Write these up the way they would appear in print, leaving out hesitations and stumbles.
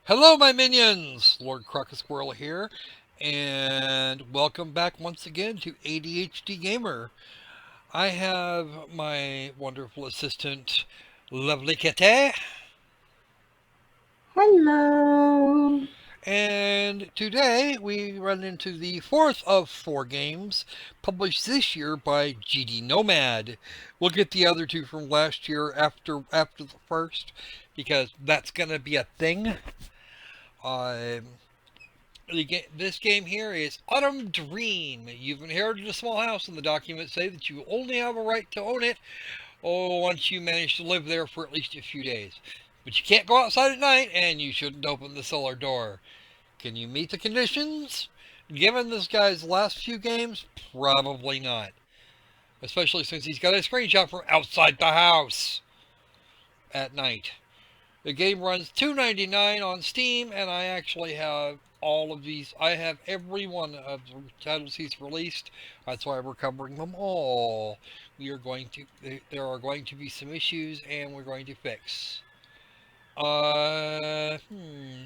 Hello, my minions! Lord Crocker Squirrel here, and welcome back once again to ADHD Gamer. I have my wonderful assistant, Lovely Kitty, Hello. and today we run into the fourth of four games published this year by GD Nomad. We'll get the other two from last year after the first, because that's gonna be a thing. Um, This game here is Autumn Dream. You've inherited a small house, and the documents say that you only have a right to own it once you manage to live there for at least a few days. But you can't go outside at night, and you shouldn't open the cellar door. Can you meet the conditions? Given this guy's last few games, probably not. Especially since he's got a screenshot from outside the house at night. The game runs $2.99 on Steam, and I actually have all of these. I have every one of the titles he's released. That's why we're covering them all. We are going to. There are going to be some issues, and we're going to fix. Uh, hmm.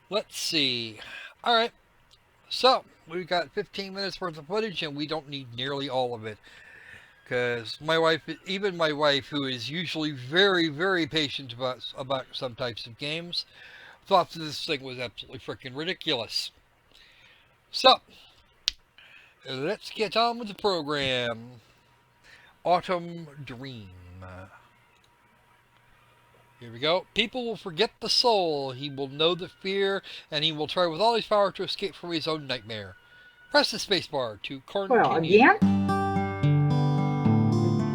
Let's see. All right. So we've got 15 minutes worth of footage, and we don't need nearly all of it. Because my wife, even my wife, who is usually very, very patient about some types of games, thought that this thing was absolutely freaking ridiculous. So, let's get on with the program. Autumn Dream. Here we go. People will forget the soul. He will know the fear, and he will try with all his power to escape from his own nightmare. Press the spacebar to Well, continue.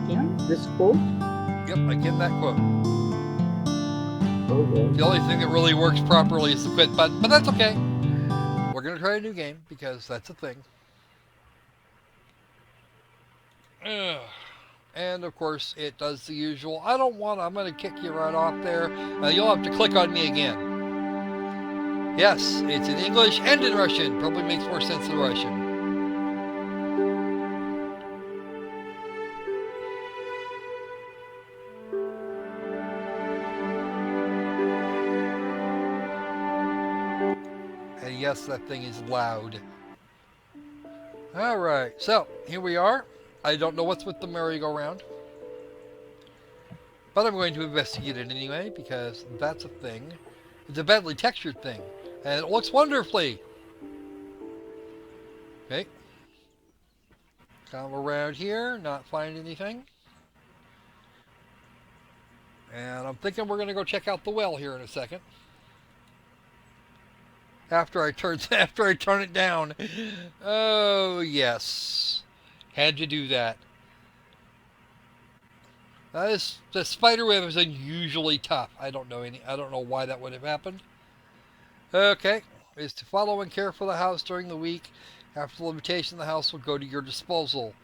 again, this quote. Yep, again that quote. Oh, The yes. only thing that really works properly is the quit button, but that's okay. We're going to try a new game because that's a thing. Ugh. And of course, it does the usual. I'm going to kick you right off there. You'll have to click on me again. Yes, it's in English and in Russian. Probably makes more sense in Russian. And yes, that thing is loud. Alright, so here we are. I don't know what's with the merry-go-round. But I'm going to investigate it anyway, because that's a thing. It's a badly textured thing. And it looks wonderfully. Okay. Come around here, not find anything. And I'm thinking we're going to go check out the well here in a second. After I turn it down. Oh yes. Had to do that. The spider web is unusually tough. I don't know why that would have happened. Okay. Is to follow and care for the house during the week. After the limitation, the house will go to your disposal.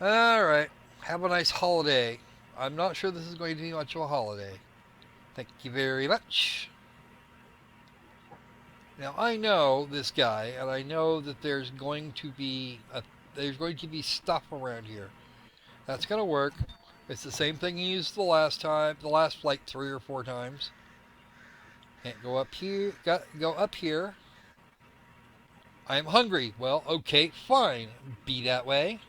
Alright. Have a nice holiday. I'm not sure this is going to be much of a holiday. Thank you very much. Now I know this guy, and I know that there's going to be stuff around here. That's gonna work. It's the same thing he used the last time, the last like 3 or 4 times. Can't go up here. Got go up here. I am hungry. Well, okay, fine. Be that way.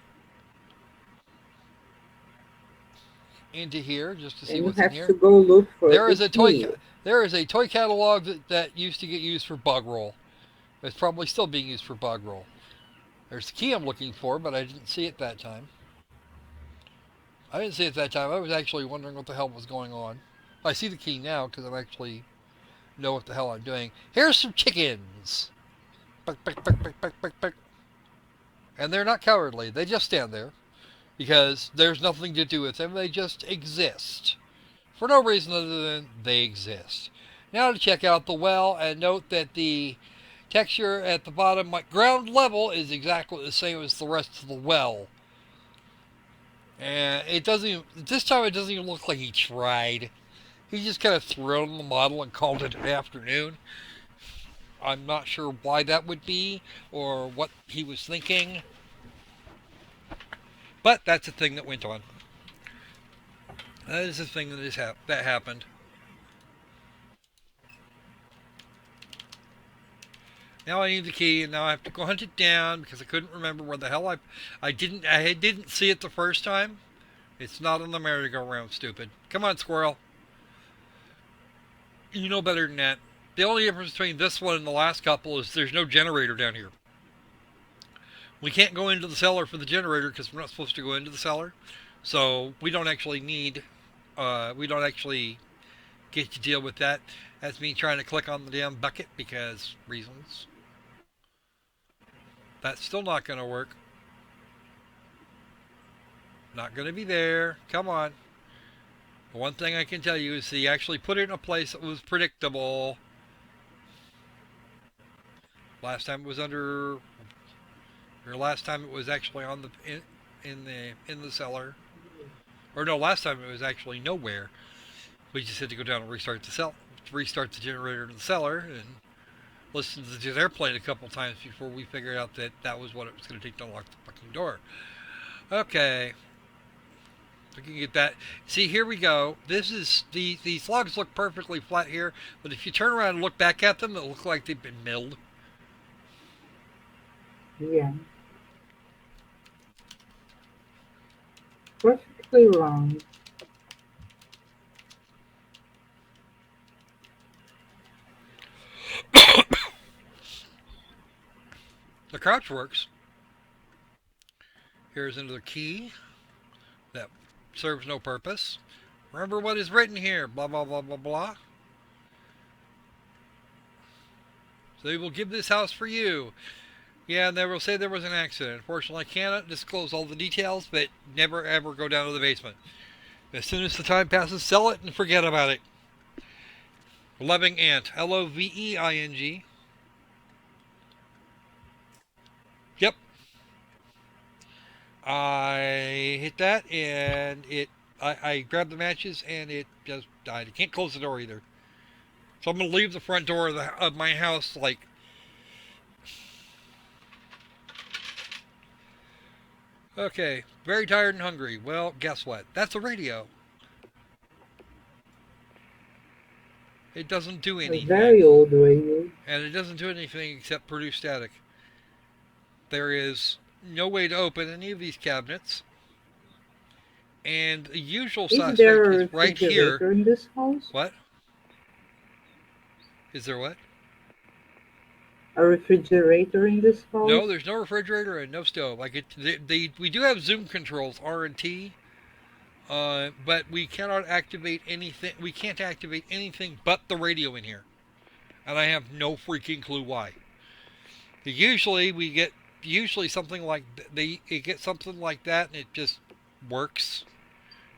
Into here just to see And you what's in have to here. go look for There the is a toy. key. There is a toy catalog that used to get used for bug roll. It's probably still being used for bug roll. There's the key I'm looking for, but I didn't see it that time. I didn't see it that time. I was actually wondering what the hell was going on. I see the key now because I actually know what the hell I'm doing. Here's some chickens. Buck, buck, buck, buck, buck, buck, buck. And they're not cowardly. They just stand there because there's nothing to do with them. They just exist for no reason other than they exist. Now to check out the well, and note that the texture at the bottom, like ground level, is exactly the same as the rest of the well. And it doesn't even, this time it doesn't even look like he tried. He just kind of threw on the model and called it an afternoon. I'm not sure why that would be or what he was thinking. But that's a thing that went on. That is the thing that happened. Now I need the key, and now I have to go hunt it down because I couldn't remember where the hell I didn't see it the first time. It's not on the merry-go-round, stupid. Come on, squirrel. You know better than that. The only difference between this one and the last couple is there's no generator down here. We can't go into the cellar for the generator because we're not supposed to go into the cellar. So we don't actually need, we don't actually get to deal with that. That's me trying to click on the damn bucket because reasons. That's still not going to work. Not going to be there. Come on. One thing I can tell you is he actually put it in a place that was predictable. Last time it was under, or last time it was actually on the in the cellar. Or no, last time it was actually nowhere. We just had to go down and restart the generator in the cellar, and listen to the airplane a couple times before we figured out that that was what it was going to take to unlock the fucking door. Okay, we can get that. See, here we go. This is these logs look perfectly flat here, but if you turn around and look back at them, they look like they've been milled. Yeah. Perfectly wrong. The crouch works. Here's another key that serves no purpose. Remember what is written here. Blah blah blah blah blah. So they will give this house for you. Yeah, and they will say there was an accident. Unfortunately, I cannot disclose all the details, but never ever go down to the basement. As soon as the time passes, sell it and forget about it. Loving Aunt. Loving. Yep. I hit that and I grabbed the matches and it just died. I can't close the door either. So I'm gonna leave the front door of my house like. Okay, very tired and hungry. Well, guess what? That's a radio. It doesn't do A very anything. old radio. And it doesn't do anything except produce static. There is no way to open any of these cabinets. And the usual Is there suspect a is right here. refrigerator in this house? What? Is there what? A refrigerator in this No, house? there's no refrigerator and no stove. Like we do have zoom controls, R and T, but we cannot activate anything. We can't activate anything but the radio in here, and I have no freaking clue why. Usually we get something like they it gets something like that, and it just works.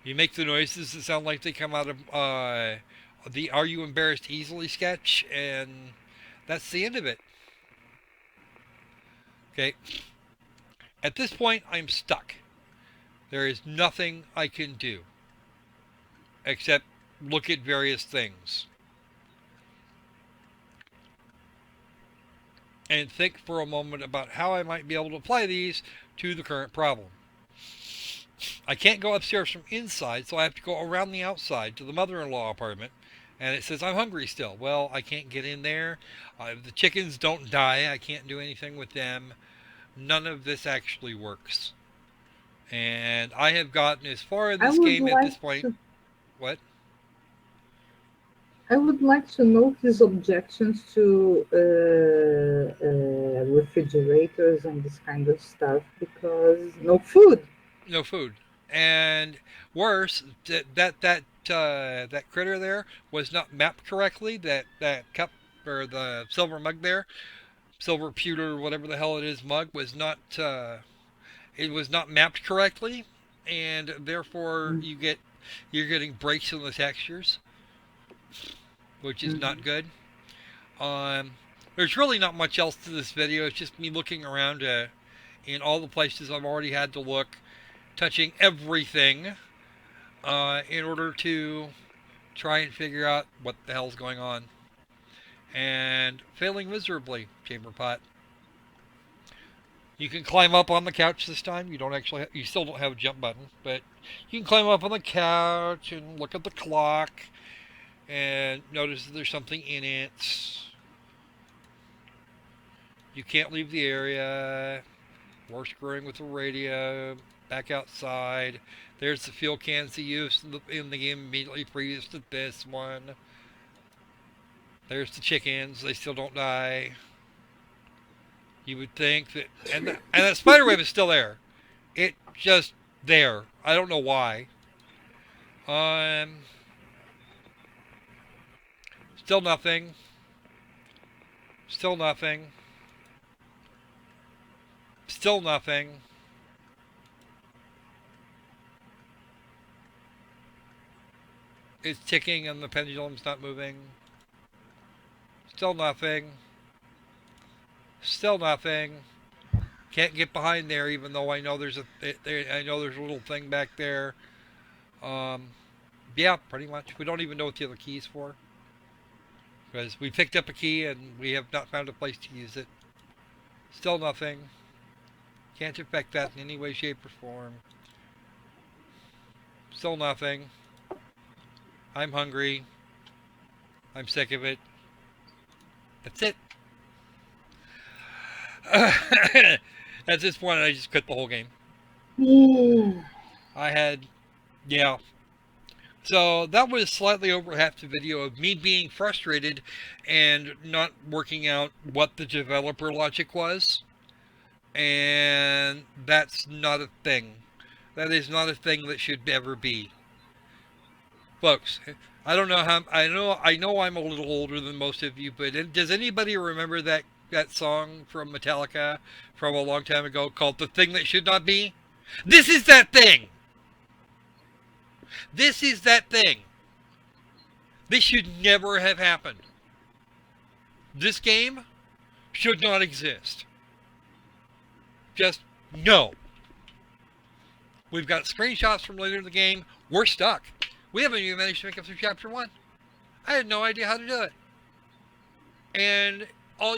You make the noises that sound like they come out of the "Are You Embarrassed Easily" sketch, and that's the end of it. Okay. At this point, I'm stuck. There is nothing I can do except look at various things and think for a moment about how I might be able to apply these to the current problem. I can't go upstairs from inside, so I have to go around the outside to the mother-in-law apartment. And it says I'm hungry still. Well, I can't get in there. The chickens don't die. I can't do anything with them. None of this actually works. And I have gotten as far in I this would game at like this point. to What? I would like to know his objections to refrigerators and this kind of stuff because no food. No food. And worse, that critter there was not mapped correctly. That cup or the silver mug there, silver pewter, whatever the hell it is, mug was not. It was not mapped correctly, and therefore you're getting breaks in the textures, which is Mm-hmm. not good. Um, there's really not much else to this video. It's just me looking around in all the places I've already had to look, touching everything in order to try and figure out what the hell's going on. And failing miserably, Chamber Pot. You can climb up on the couch this time. You still don't have a jump button, but you can climb up on the couch and look at the clock and notice that there's something in it. You can't leave the area. We're screwing with the radio. Back outside. There's the fuel cans he used in the game immediately previous to this one. There's the chickens. They still don't die. You would think that, and that spider web is still there. It just there. I don't know why. Um, still nothing. Still nothing. Still nothing. It's ticking and the pendulum's not moving. Still nothing. Still nothing. Can't get behind there, even though I know I know there's a little thing back there. Um, yeah, pretty much. We don't even know what the other key is for because we picked up a key and we have not found a place to use it. Still nothing. Can't affect that in any way, shape, or form. Still nothing. I'm hungry. I'm sick of it. That's it. At this point, I just quit the whole game. Yeah. I had, yeah. So that was slightly over half the video of me being frustrated and not working out what the developer logic was. And that's not a thing. That is not a thing that should ever be. Folks, I don't know how I know I'm a little older than most of you, but does anybody remember that song from Metallica from a long time ago called "The Thing That Should Not Be"? This is that thing. This is that thing. This should never have happened. This game should not exist. Just no. We've got screenshots from later in the game. We're stuck. We haven't even managed to make it through chapter 1. I had no idea how to do it. And all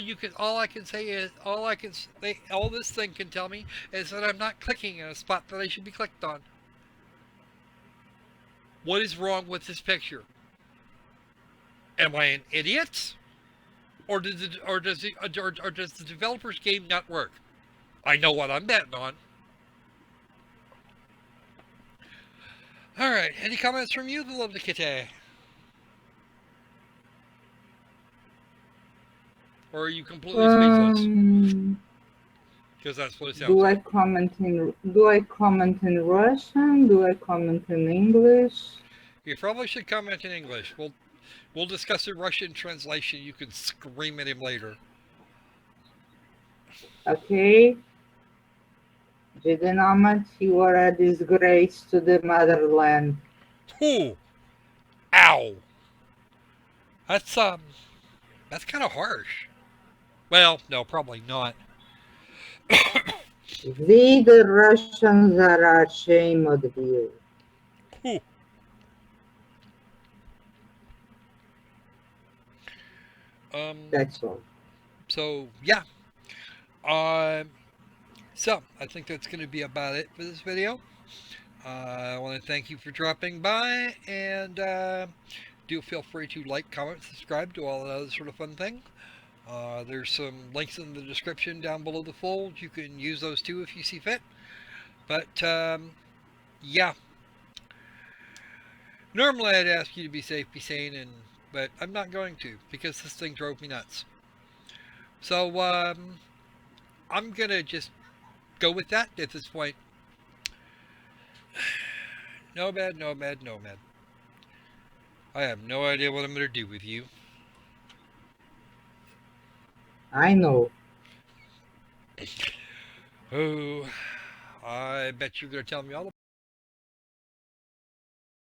this thing can tell me is that I'm not clicking in a spot that I should be clicked on. What is wrong with this picture? Am I an idiot? Or does the developer's game not work? I know what I'm betting on. All right. Any comments from you, the lovely kitty? Or are you completely speechless? Because that's what it sounds Do I like. comment in Russian? Do I comment in English? You probably should comment in English. We'll discuss the Russian translation. You can scream at him later. Okay. Jidinamat, you are a disgrace to the motherland. Ooh, ow. That's kind of harsh. Well, no, probably not. We the Russians are ashamed of you. Ooh. That's all. So yeah. Um. So I think that's going to be about it for this video. I want to thank you for dropping by, and do feel free to like, comment, subscribe, do all that other sort of fun thing. There's some links in the description down below the fold. You can use those too if you see fit. But yeah, normally I'd ask you to be safe, be sane, but I'm not going to because this thing drove me nuts. So I'm gonna just go with that at this point. Nomad, nomad, nomad. I have no idea what I'm gonna do with you. I know. Oh, I bet you're gonna tell me all